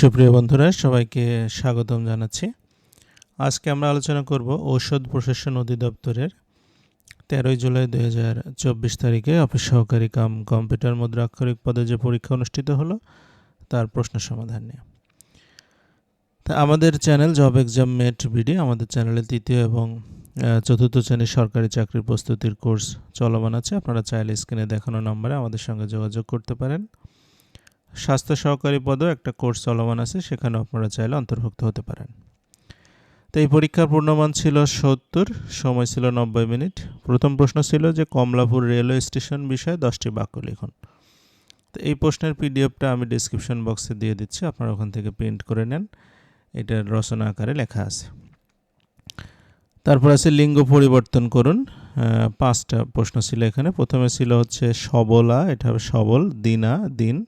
সুপ্রিয় বন্ধুরা, সবাইকে স্বাগতম জানাচ্ছি। আজকে আমরা আলোচনা করব ঔষধ প্রশাসন অধিদপ্তরের 13 জুলাই 2024 তারিখে অফিস সহকারী কাম কম্পিউটার মুদ্রাক্ষরিক পদে যে পরীক্ষা অনুষ্ঠিত হলো তার প্রশ্ন সমাধান নিয়ে। তা আমাদের channel job exam mate BD, আমাদের চ্যানেলে তৃতীয় এবং চতুর্থ শ্রেণীর সরকারি চাকরির প্রস্তুতির কোর্স চলমান আছে। আপনারা চাইলে স্ক্রিনে দেখানো নম্বরে আমাদের সঙ্গে যোগাযোগ করতে পারেন। স্বাস্থ্য সহকারী পদেও একটা কোর্স চলমান আছে, সেখানেও আপনারা চাইলে অন্তর্ভুক্ত হতে পারেন। তো এই পরীক্ষার পূর্ণমান ছিল 70, সময় ছিল 90 মিনিট। প্রথম প্রশ্ন ছিল যে কমলাপুর রেলওয়ে স্টেশন বিষয়ে 10টি বাক্য লিখুন। তো এই প্রশ্নের পিডিএফটা আমি ডেসক্রিপশন বক্সে দিয়ে দিচ্ছি, আপনারা ওখান থেকে প্রিন্ট করে নেন। এটার রচনা আকারে লেখা আছে। তারপর আছে লিঙ্গ পরিবর্তন করুন। 5টা প্রশ্ন ছিল এখানে। প্রথমে ছিল হচ্ছে সবলা, এটা হবে সবল, দিনা দিন,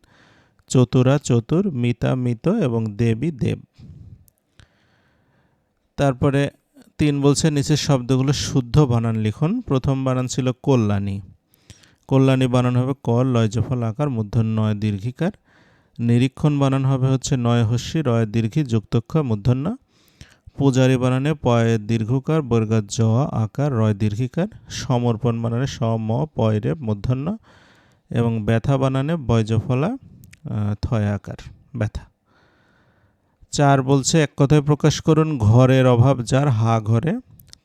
চতুরা চতুর, মিতা মিত এবং দেবী দেব। তারপরে 3 বলছে নিচের শব্দগুলো শুদ্ধ বানান লিখুন। প্রথম বানান ছিল কল্যাণী। কল্যাণী বানান হবে ক লয়জফল আকার মূর্ধন্য নয় দীর্ঘিকার। নিরীক্ষণ বানান হবে হচ্ছে নয় হস্যি রয় দীর্ঘি যুক্তক্ষ মূর্ধন্য। পূজারী বানানে পয়ে দীর্ঘকার বর্গার জ আকার রয় দীর্ঘিকার। সমর্পণ বানানে স ম পয়রে মূর্ধন্য এবং ব্যথা বানানে বয়জফলা থয় আকার ব্যথা। 4 বলছে এক কথায় প্রকাশ করুন ঘরের অভাব যার হা ঘরে,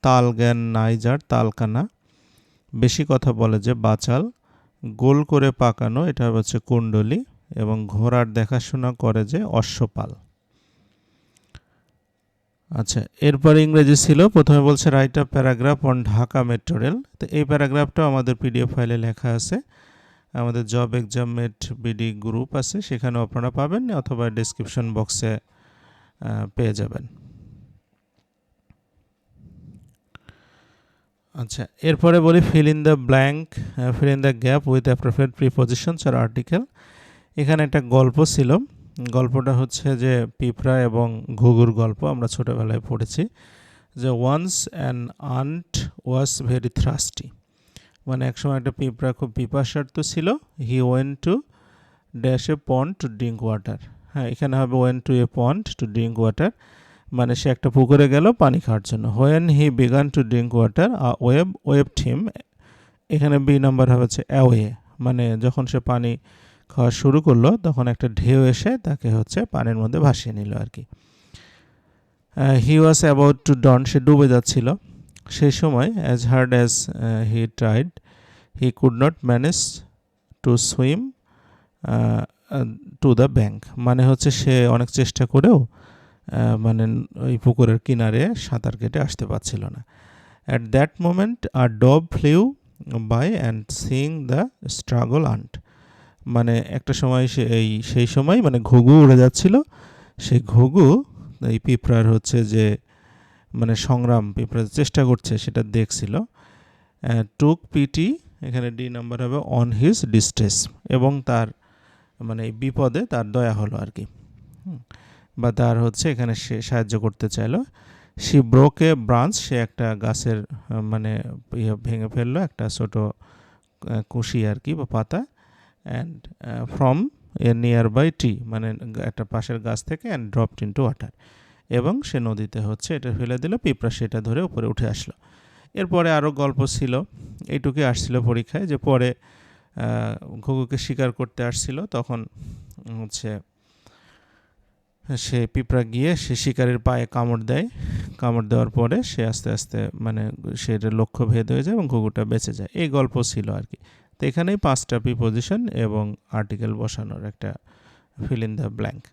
তাল জ্ঞান নাই যার তালকানা, বেশি কথা বলে যে বাচাল, গোল করে পাকানো এটা হচ্ছে কুণ্ডলী এবং ঘোড়ার দেখাশোনা করে যে অশ্বপাল। আচ্ছা, এরপরে ইংরেজি ছিল। প্রথমে বলছে write a paragraph on Dhaka metro rail. তো এই প্যারাগ্রাফটাও আমাদের পিডিএফ ফাইলে লেখা আছে। আমাদের job exam mate BD group আছে, সেখানেও আপনারা পাবেন অথবা ডেসক্রিপশন বক্সে পেয়ে যাবেন। আচ্ছা, এরপরে বলি fill in the blank, fill in the gap with appropriate prepositions আর আর্টিকেল। এখানে একটা গল্প ছিল। গল্পটা হচ্ছে যে পিঁপড়া এবং ঘুঘুর গল্প, আমরা ছোটোবেলায় পড়েছি। যে once an ant was very thirsty, মানে একসময় একটা পিঁপড়া খুব পিপাসার্থ ছিল। He went to dash a pond to drink water. হ্যাঁ, এখানে হবে went to a pond to drink water, মানে সে একটা পুকুরে গেল পানি খাওয়ার জন্য। When he began to drink water waved him, এখানে বি নাম্বার হচ্ছে অ্যাওয়ে, মানে যখন সে পানি খাওয়া শুরু করলো তখন একটা ঢেউ এসে তাকে হচ্ছে পানির মধ্যে ভাসিয়ে নিল আর কি। হি ওয়াজ অ্যাবাউট টু ডন, সে ডুবে যাচ্ছিল। সেই সময় as hard as he tried he could not manage to swim to the bank, মানে হচ্ছে সে অনেক চেষ্টা করেও মানে ওই পুকুরের কিনারে সাঁতার কেটে আসতে পারছিল না। At that moment a dove flew by and seeing the struggle ant, মানে একটা সময় সেই সময় মানে ঘুঘু উড়ে যাচ্ছিল, সেই ঘুঘু এই পিঁপড়ার হচ্ছে যে মানে সংগ্রাম, পিঁপড়া চেষ্টা করছে সেটা দেখছিল। টুক পিটি, এখানে ডি নাম্বার হবে অন হিজ ডিস্ট্রেস, এবং তার মানে এই বিপদে তার দয়া হলো আর কি, বা তার হচ্ছে এখানে সে সাহায্য করতে চাইলো। সি ব্রোক এ ব্রাঞ্চ, সে একটা গাছের মানে ভেঙে ফেললো একটা ছোট কুশি আর কি বা পাতা। And from a nearby tree, মানে একটা পাশের গাছ থেকে, অ্যান্ড ড্রপড ইনটু ওয়াটার, এবং সে নদীতে হচ্ছে এটা ফেলে দিল। পিঁপড়া সেটা ধরে উপরে উঠে আসলো। এরপরে আরও গল্প ছিল, এইটুকুই আসছিল পরীক্ষায়। যে পরে ঘুঘুকে শিকার করতে আসছিল, তখন হচ্ছে সে পিঁপড়া গিয়ে সে শিকারের পায়ে কামড় দেয়। কামড় দেওয়ার পরে সে আস্তে আস্তে মানে সেটা লক্ষ্য ভেদ হয়ে যায় এবং ঘুঘুটা বেঁচে যায়। এই গল্প ছিল আর কি। তো এখানেই 5টা প্রিপজিশন এবং আর্টিকেল বসানোর একটা ফিল ইন দ্য ব্ল্যাঙ্ক।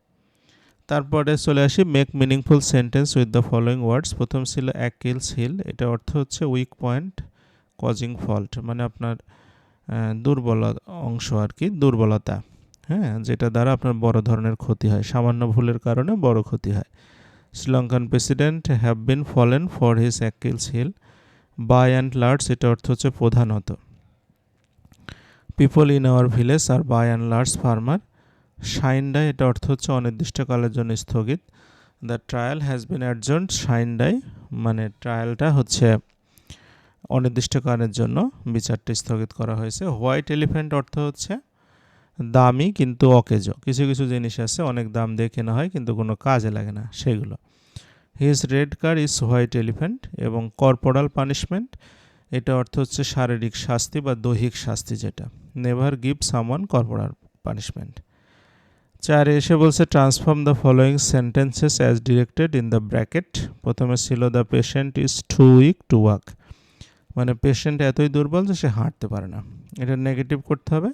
তারপরে চলে আসি make meaningful sentence with the following words. প্রথম ছিল অ্যাকিলস হিল, এটা অর্থ হচ্ছে উইক পয়েন্ট কজিং ফল্ট, মানে আপনার দুর্বল অংশ আর কি, দুর্বলতা, হ্যাঁ, যেটা দ্বারা আপনার বড় ধরনের ক্ষতি হয়, সামান্য ভুলের কারণে বড় ক্ষতি হয়। Sri Lankan president have been fallen for his Achilles heel. By and large, এটা অর্থ হচ্ছে প্রধানত। People in our village are by and large farmer. Sine die, এটা অর্থ হচ্ছে অনির্দিষ্টকালের জন্য স্থগিত। The trial has been adjourned sine die, মানে ট্রায়ালটা হচ্ছে অনির্দিষ্টকালের জন্য বিচারটি স্থগিত করা হয়েছে। হোয়াইট এলিফ্যান্ট অর্থ হচ্ছে দামি কিন্তু অকেজো, কিছু কিছু জিনিস আছে অনেক দাম দিয়ে কেনা হয় কিন্তু কোনো কাজে লাগে না, সেগুলো। His red car is white elephant. এবং কর্পোরাল পানিশমেন্ট, এটা অর্থ হচ্ছে শারীরিক শাস্তি বা দৈহিক শাস্তি যেটা। Never give someone corporal punishment. 4 এসে বলছে transform the following sentences as directed in the bracket. প্রথমে ছিল the patient is too weak to walk, মানে পেশেন্ট এতই দুর্বল যে সে হাঁটতে পারে না, এটা নেগেটিভ করতে হবে।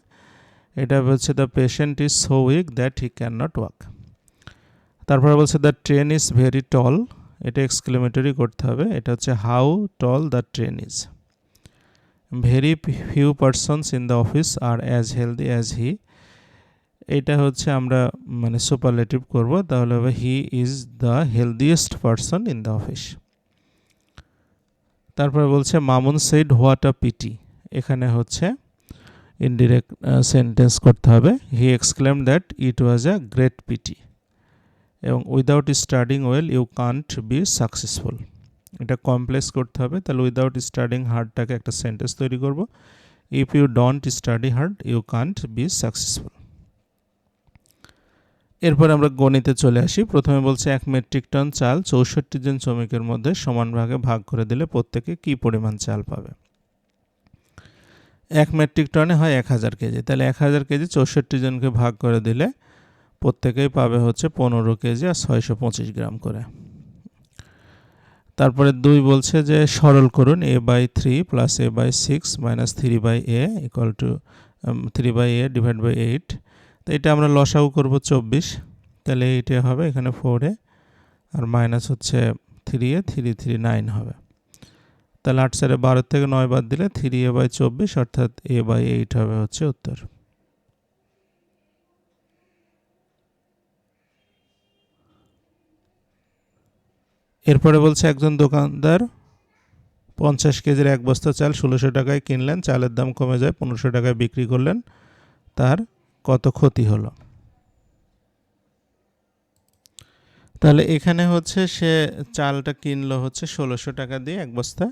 এটা বলছে the patient is so weak that he can not walk. তারপরে বলছে the train is very tall, এটা এক্সক্লেমেটরি করতে হবে, এটা হচ্ছে how tall the train is. Very few persons in the office are as healthy as he, এটা হচ্ছে আমরা মানে সুপারলেটিভ করব, তাহলে হবে he is the healthiest person in the office. তারপরে বলছে Mamun said what a pity, এখানে হচ্ছে ইনডিরেক্ট সেন্টেন্স করতে হবে। He exclaim that it was a great pity. এবং without studying well you can't be successful, এটা কমপ্লেক্স করতে হবে, তাহলে উইদাউট স্টাডিং হার্ডটাকে একটা সেন্টেন্স তৈরি করব। If you don't study hard you can't be successful. এরপর আমরা গণিতে চলে আসি। প্রথমে বলছে 1 মেট্রিক টন চাল 64 জন শ্রমিকের মধ্যে সমান ভাগে ভাগ করে দিলে প্রত্যেকে কি পরিমাণ চাল পাবে। 1 মেট্রিক টনে হয় 1000 কেজি, তাহলে 1000 কেজি 64 জনকে ভাগ করে দিলে প্রত্যেকেই পাবে হচ্ছে 15 কেজি আর 625 গ্রাম করে। তারপরে 2 বলছে যে সরল করুন a/3 + a/6 - 3/a = 3/a / 8। তো এটা আমরা লসাগু করব 24, তাহলে এইটা হবে এখানে 4a আর মাইনাস হচ্ছে 3a, 3 3 9 হবে। তাহলে 8 4 12 থেকে 9 বাদ দিলে 3a/24 অর্থাৎ a/8 হবে হচ্ছে উত্তর। এরপরে বলছে একজন দোকানদার 50 কেজির এক বস্তা চাল 1600 টাকায় কিনলেন, চালের দাম কমে যায় 1500 টাকায় বিক্রি করলেন, তার কত ক্ষতি হলো। তাহলে এখানে হচ্ছে সে চালটা কিনলো হচ্ছে 1600 টাকা দিয়ে এক বস্তা,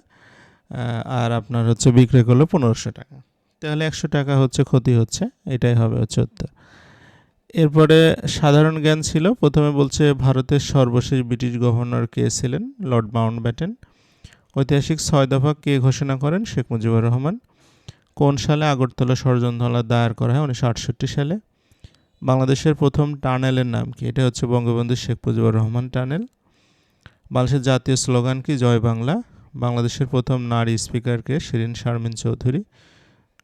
আর আপনার হচ্ছে বিক্রি করলো 1500 টাকা, তাহলে 100 টাকা হচ্ছে ক্ষতি হচ্ছে, এটাই হবে হচ্ছে উত্তর। এরপরে সাধারণ জ্ঞান ছিল। প্রথমে বলছে ভারতের সর্বশেষ ব্রিটিশ গভর্নর কে ছিলেন, লর্ড মাউন্টব্যাটেন। ঐতিহাসিক 6 দফা কে ঘোষণা করেন, শেখ মুজিবুর রহমান। কোন সালে আগরতলা ষড়যন্ত্রমালা দায়ের করা হয়, 1968 সালে। বাংলাদেশের প্রথম টানেলের নাম কি, এটা হচ্ছে বঙ্গবন্ধু শেখ মুজিবুর রহমান টানেল। বাংলাদেশের জাতীয় স্লোগান কি, জয় বাংলা। বাংলাদেশের প্রথম নারী স্পিকারকে, শিরিন শারমিন চৌধুরী।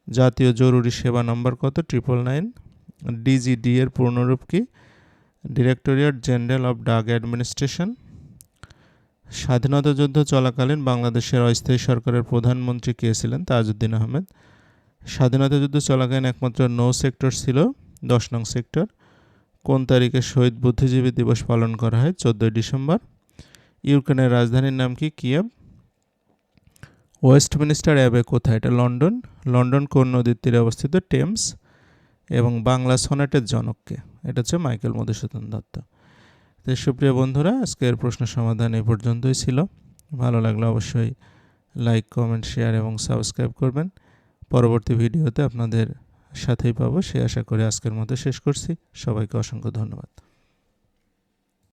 জাতীয় জরুরি সেবা নম্বর কত, 999। ডিজিডি এর পূর্ণরূপ কি, directorate general of drug administration. স্বাধীনতা যুদ্ধ চলাকালীন বাংলাদেশের অস্থায়ী সরকারের প্রধানমন্ত্রী কে ছিলেন, তাজউদ্দিন আহমেদ। স্বাধীনতা যুদ্ধ চলাকালীন একমাত্র নৌ সেক্টর ছিল 10 নং সেক্টর। কোন তারিখে শহীদ বুদ্ধিজীবী দিবস পালন করা হয়, 14 ডিসেম্বর। ইউক্রেনের রাজধানীর নাম কি, কিয়েভ। ওয়েস্টমিনিস্টার অ্যাবে কোথায়, এটা লন্ডন। লন্ডন কোন নদীর তীরে অবস্থিত, টেমস। এবং বাংলা সনেটের জনককে, এটা হচ্ছে মাইকেল মধুসূদন দত্ত। তো সুপ্রিয় বন্ধুরা, আজকের প্রশ্ন সমাধান এই পর্যন্তই ছিল। ভালো লাগলে অবশ্যই লাইক, কমেন্ট, শেয়ার এবং সাবস্ক্রাইব করবেন। পরবর্তী ভিডিওতে আপনাদের সাথেই পাবো, সে আশা করে আজকের মতো শেষ করছি। সবাইকে অসংখ্য ধন্যবাদ।